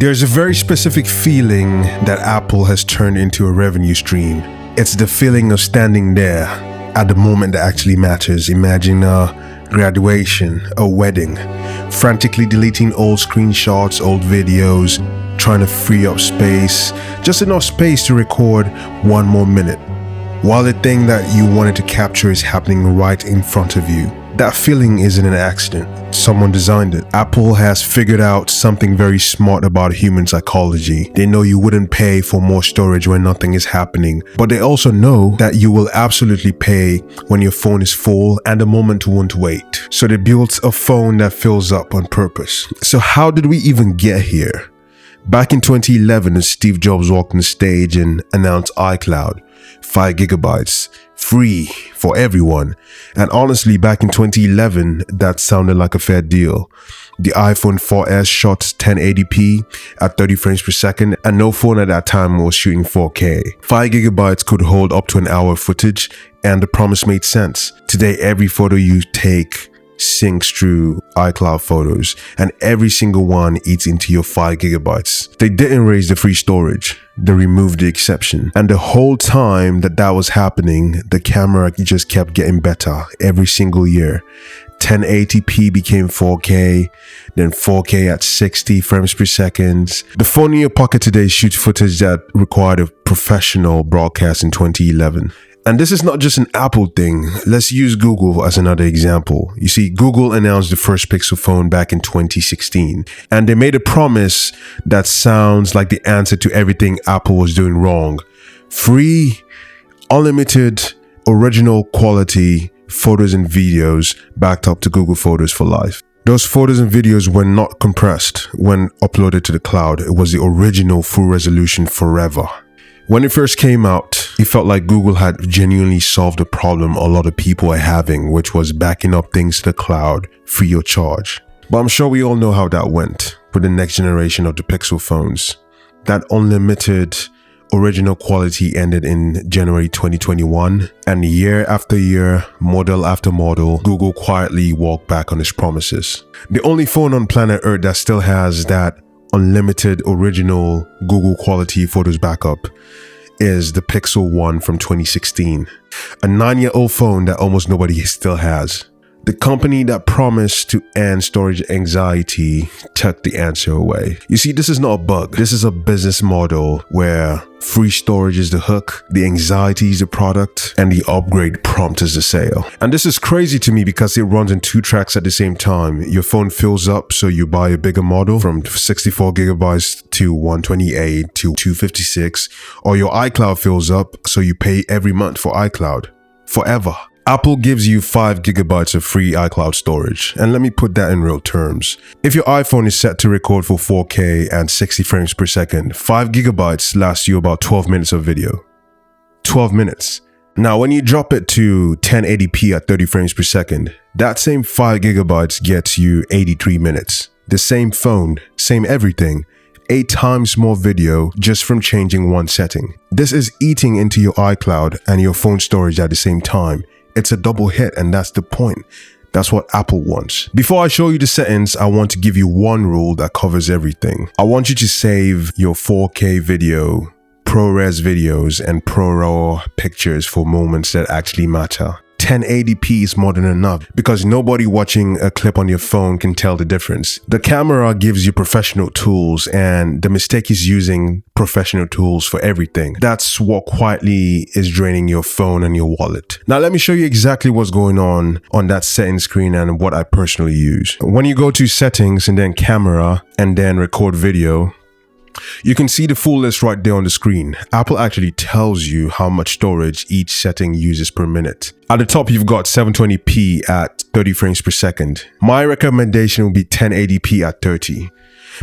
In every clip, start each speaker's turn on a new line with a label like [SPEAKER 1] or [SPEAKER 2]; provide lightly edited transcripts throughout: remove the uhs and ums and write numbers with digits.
[SPEAKER 1] There's a very specific feeling that Apple has turned into a revenue stream. It's the feeling of standing there at the moment that actually matters. Imagine a graduation, a wedding, frantically deleting old screenshots, old videos, trying to free up space, just enough space to record one more minute, while the thing that you wanted to capture is happening right in front of you. That feeling isn't an accident. Someone designed it. Apple has figured out something very smart about human psychology. They know you wouldn't pay for more storage when nothing is happening, but they also know that you will absolutely pay when your phone is full and the moment won't wait. So they built a phone that fills up on purpose. So how did we even get here? Back in 2011, as Steve Jobs walked on the stage and announced iCloud, 5 gigabytes, free for everyone. And honestly, back in 2011, that sounded like a fair deal. The iPhone 4S shot 1080p at 30 frames per second, and no phone at that time was shooting 4K. 5 gigabytes could hold up to an hour of footage, and the promise made sense. Today, every photo you take syncs through iCloud photos, and every single one eats into your 5 gigabytes. They didn't raise the free storage, they removed the exception. And the whole time that was happening, the camera just kept getting better every single year. 1080p became 4K, then 4K at 60 frames per second. The phone in your pocket today shoots footage that required a professional broadcast in 2011. And this is not just an Apple thing. Let's use Google as another example. You see, Google announced the first Pixel phone back in 2016, and they made a promise that sounds like the answer to everything Apple was doing wrong. Free, unlimited, original quality photos and videos backed up to Google Photos for life. Those photos and videos were not compressed when uploaded to the cloud. It was the original full resolution forever. When it first came out, it felt like Google had genuinely solved a problem a lot of people are having, which was backing up things to the cloud free of charge. But I'm sure we all know how that went with the next generation of the Pixel phones. That unlimited original quality ended in January 2021, and year after year, model after model, Google quietly walked back on its promises. The only phone on planet Earth that still has that unlimited original Google quality photos backup is the Pixel 1 from 2016, a 9-year-old phone that almost nobody still has. The company that promised to end storage anxiety took the answer away. You see, this is not a bug. This is a business model where free storage is the hook, the anxiety is the product, and the upgrade prompt is the sale. And this is crazy to me because it runs in 2 tracks at the same time. Your phone fills up, so you buy a bigger model from 64 gigabytes to 128 to 256, or your iCloud fills up, so you pay every month for iCloud forever. Apple gives you 5 gigabytes of free iCloud storage, and let me put that in real terms. If your iPhone is set to record for 4K and 60 frames per second, 5 gigabytes lasts you about 12 minutes of video. 12 minutes. Now, when you drop it to 1080p at 30 frames per second, that same 5 gigabytes gets you 83 minutes. The same phone, same everything. 8 times more video just from changing one setting. This is eating into your iCloud and your phone storage at the same time. It's a double hit, and that's the point. That's what Apple wants. Before I show you the settings, I want to give you one rule that covers everything. I want you to save your 4K video, ProRes videos, and ProRAW pictures for moments that actually matter. 1080p is more than enough because nobody watching a clip on your phone can tell the difference. The camera gives you professional tools, and the mistake is using professional tools for everything. That's what quietly is draining your phone and your wallet. Now let me show you exactly what's going on that setting screen and what I personally use. When you go to settings and then camera and then record video, you can see the full list right there on the screen. Apple actually tells you how much storage each setting uses per minute. At the top, you've got 720p at 30 frames per second. My recommendation would be 1080p at 30.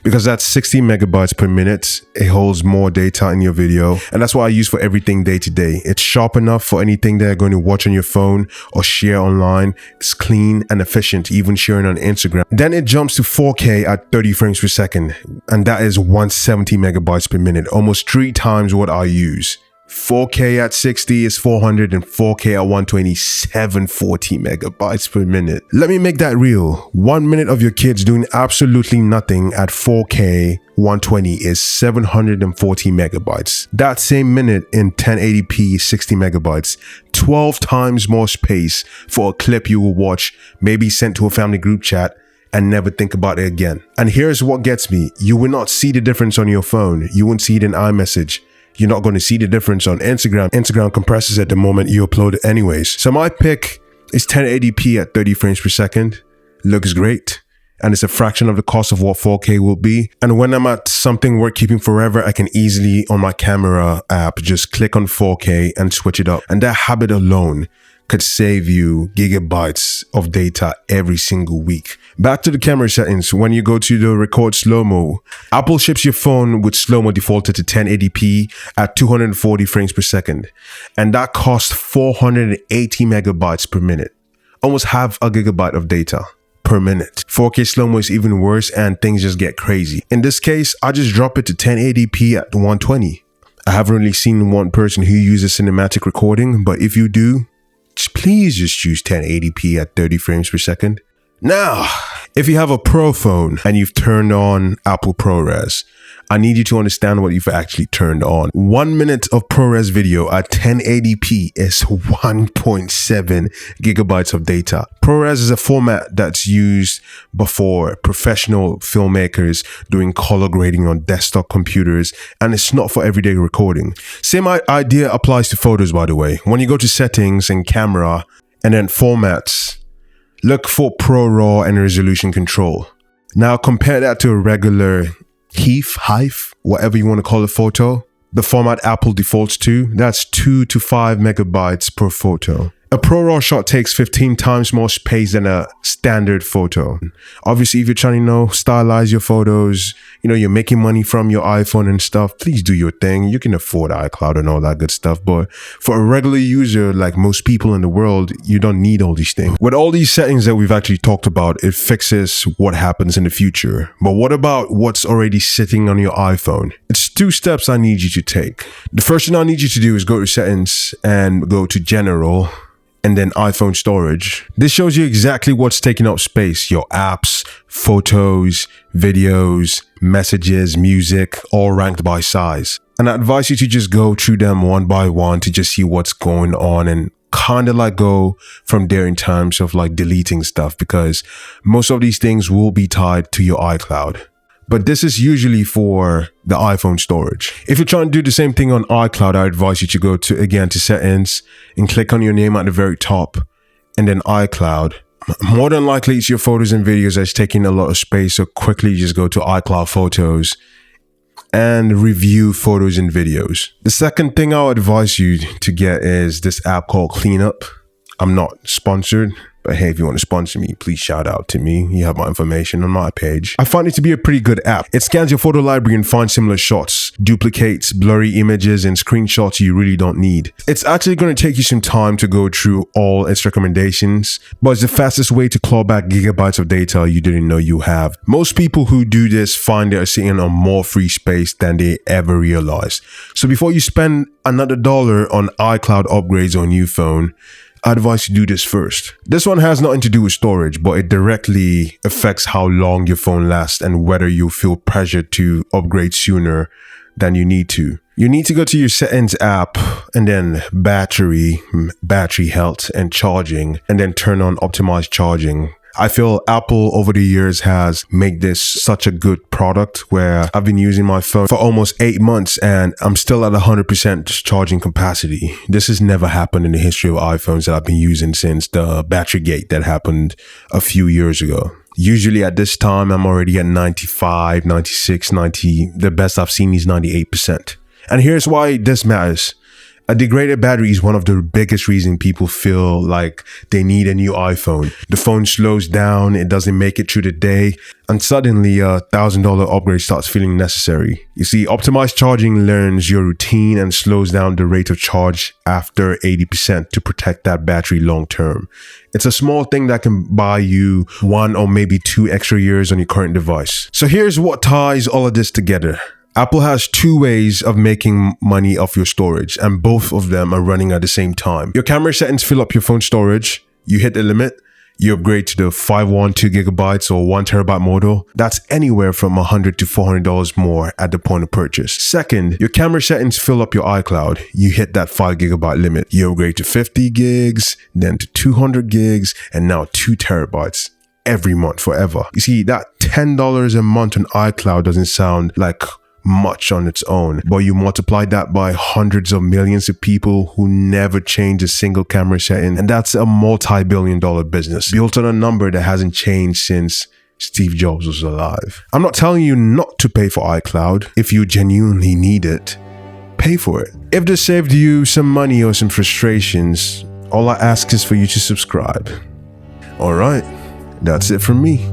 [SPEAKER 1] Because that's 60 megabytes per minute. It holds more data in your video, and that's what I use for everything day to day. It's sharp enough for anything that you're going to watch on your phone or share online. It's clean and efficient, even sharing on Instagram. Then it jumps to 4K at 30 frames per second, and that is 170 megabytes per minute, almost 3 times what I use. 4K at 60 is 400 and 4K at 120, 740 megabytes per minute. Let me make that real. 1 minute of your kids doing absolutely nothing at 4K 120 is 740 megabytes. That same minute in 1080p is 60 megabytes. 12 times more space for a clip you will watch, maybe sent to a family group chat, and never think about it again. And here's what gets me. You will not see the difference on your phone. You won't see it in iMessage. You're not going to see the difference on Instagram. Instagram compresses at the moment you upload it anyways. So my pick is 1080p at 30 frames per second. Looks great. And it's a fraction of the cost of what 4K will be. And when I'm at something worth keeping forever, I can easily, on my camera app, just click on 4K and switch it up. And that habit alone could save you gigabytes of data every single week. Back to the camera settings. When you go to the record slow-mo, Apple ships your phone with slow-mo defaulted to 1080p at 240 frames per second. And that costs 480 megabytes per minute. Almost half a gigabyte of data per minute. 4K slow-mo is even worse and things just get crazy. In this case, I just drop it to 1080p at 120. I haven't really seen one person who uses cinematic recording, but if you do, please just use 1080p at 30 frames per second. Now, if you have a Pro phone and you've turned on Apple ProRes, I need you to understand what you've actually turned on. 1 minute of ProRes video at 1080p is 1.7 gigabytes of data. ProRes is a format that's used before professional filmmakers doing color grading on desktop computers, and it's not for everyday recording. Same idea applies to photos, by the way. When you go to settings and camera and then formats, look for ProRAW and resolution control. Now compare that to a regular HEIF, whatever you want to call a photo. The format Apple defaults to, that's 2 to 5 megabytes per photo. A ProRAW shot takes 15 times more space than a standard photo. Obviously, if you're trying to, stylize your photos, you're making money from your iPhone and stuff, please do your thing. You can afford iCloud and all that good stuff. But for a regular user, like most people in the world, you don't need all these things. With all these settings that we've actually talked about, it fixes what happens in the future. But what about what's already sitting on your iPhone? It's 2 steps I need you to take. The first thing I need you to do is go to settings and go to general, and then iPhone storage. This shows you exactly what's taking up space. Your apps, photos, videos, messages, music, all ranked by size. And I advise you to just go through them one by one to just see what's going on and kind of like go from there in terms of like deleting stuff, because most of these things will be tied to your iCloud. But this is usually for the iPhone storage. If you're trying to do the same thing on iCloud, I advise you to go to settings and click on your name at the very top and then iCloud. More than likely it's your photos and videos that's taking a lot of space. So quickly just go to iCloud Photos and review photos and videos. The second thing I'll advise you to get is this app called Cleanup. I'm not sponsored, but hey, if you want to sponsor me, please shout out to me. You have my information on my page. I find it to be a pretty good app. It scans your photo library and finds similar shots, duplicates blurry images and screenshots you really don't need. It's actually going to take you some time to go through all its recommendations, but it's the fastest way to claw back gigabytes of data you didn't know you have. Most people who do this find they're sitting on more free space than they ever realized. So before you spend another $1 on iCloud upgrades on your phone, I advise you do this first. This one has nothing to do with storage, but it directly affects how long your phone lasts and whether you feel pressured to upgrade sooner than you need to. You need to go to your settings app and then battery health and charging, and then turn on optimized charging. I feel Apple over the years has made this such a good product where I've been using my phone for almost 8 months and I'm still at 100% charging capacity. This has never happened in the history of iPhones that I've been using since the battery gate that happened a few years ago. Usually at this time, I'm already at 95, 96, 90. The best I've seen is 98%. And here's why this matters. A degraded battery is one of the biggest reasons people feel like they need a new iPhone. The phone slows down, it doesn't make it through the day, and suddenly a $1,000 upgrade starts feeling necessary. You see, optimized charging learns your routine and slows down the rate of charge after 80% to protect that battery long term. It's a small thing that can buy you 1 or maybe 2 extra years on your current device. So here's what ties all of this together. Apple has two ways of making money off your storage, and both of them are running at the same time. Your camera settings fill up your phone storage. You hit the limit. You upgrade to the 512 gigabytes or 1 terabyte model. That's anywhere from $100 to $400 more at the point of purchase. Second, your camera settings fill up your iCloud. You hit that 5 gigabyte limit. You upgrade to 50 gigs, then to 200 gigs, and now 2 terabytes every month forever. You see, that $10 a month on iCloud doesn't sound like much on its own, but you multiply that by hundreds of millions of people who never change a single camera setting, and that's a multi-billion-dollar business built on a number that hasn't changed since Steve Jobs was alive. I'm not telling you not to pay for iCloud. If you genuinely need it, pay for it. If this saved you some money or some frustrations, all I ask is for you to subscribe. All right, that's it from me.